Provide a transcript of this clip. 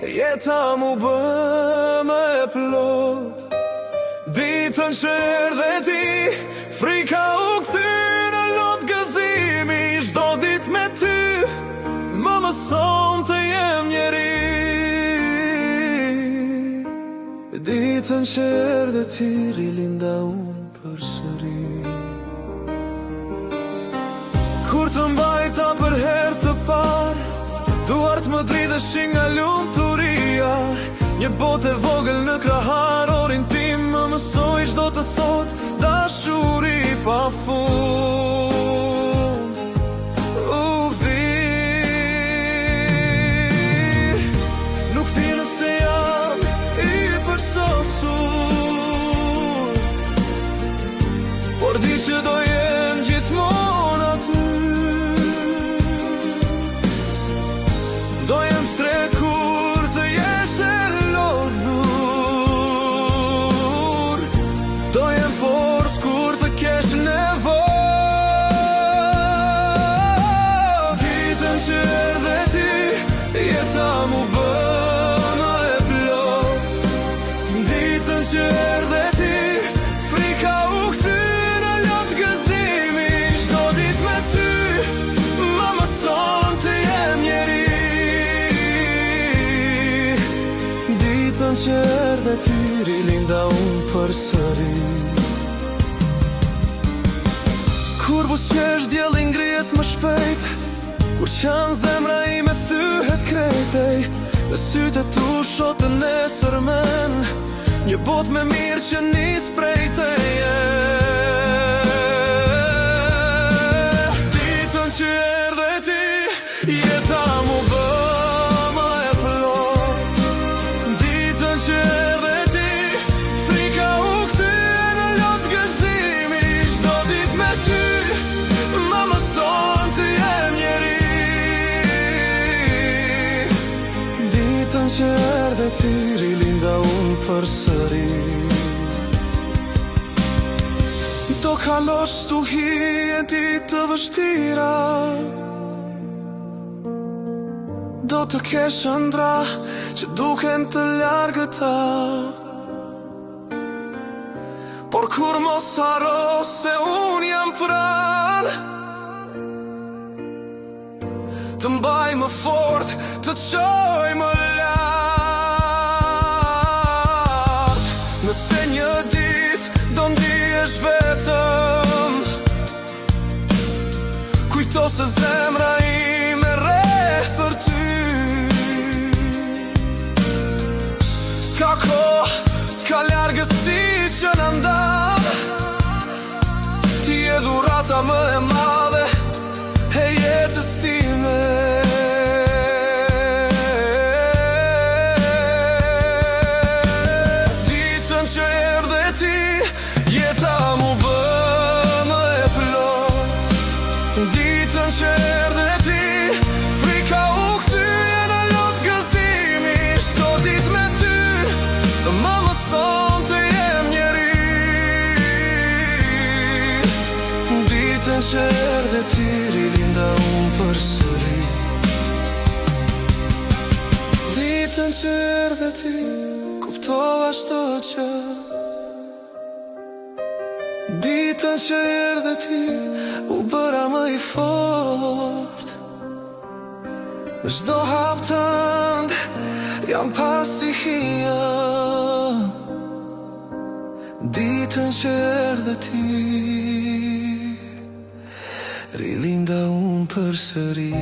jeta mu bë më e plot. Ditën që erdhe ti, frika u kthy në lot gëzimi. Çdo ditë me ty më mëson të jem njeri. Ditën që erdhe ti, rilinda unë përsëri. Kur të mbajta për herë të parë, duart më dridheshin nga lumturia. Një botë e vogël në krahar, orin tim më mësoi çdo të thot dashuri pa fund. U vi, nuk di nëse jam i përsosur, por di që do jem gjithmonë aty. Do jem strekur të jesh e lodhur, do jem forës kur të kesh nevojë. Ditën që erdhe ti, jeta mu bë më e plot. Ditën që erdhe ti, frika u kthy në lot gëzimi. Çdo ditë me ty më mëson të jem njeri. Ditën që erdhe ti, rilinda unë përsëri. Kur buzëqesh dielli ngrihet më shpejt, kur qan zemra ime thyhet krejtej. Në sytë e tu shoh të nesërmen, një botë më mirë që nis prej teje. Ditën që erdhe ti, jeta mu bë më e plot. Ditën që erdhe ti, frika u kthy në lot gëzimi. Çdo ditë me ty më mëson të jem njeri. Ditën që erdhe ti, rilinda unë përsëri. Do kalosh stuhi e ditë të vështira, do të kesh ëndra që duken të largëta, por kur mos haro se unë jam pranë, të mbaj më fort, të qoj më lart. Nëse një ditë do ndihesh vetëm, kujto se zemra ime rreth për ty. S'ka kohë, s'ka largësi që na ndan, ti je dhurata më e madhe e jetës time. Ditën që erdhe ti, jeta mu bë më e plot. Ditën që erdhe ti, frika u kthy në lot gëzimi. Çdo ditë me ty më mëson të jem njeri. Ditën që erdhe ti, rilinda unë përsëri. Ditën që erdhe ti, kuptova çdo gjë. Ditën që erdhe ti, u bëra më i fort. Në çdo hap tënd jam pasi hija. Ditën që erdhe ti, rilinda unë përsëri.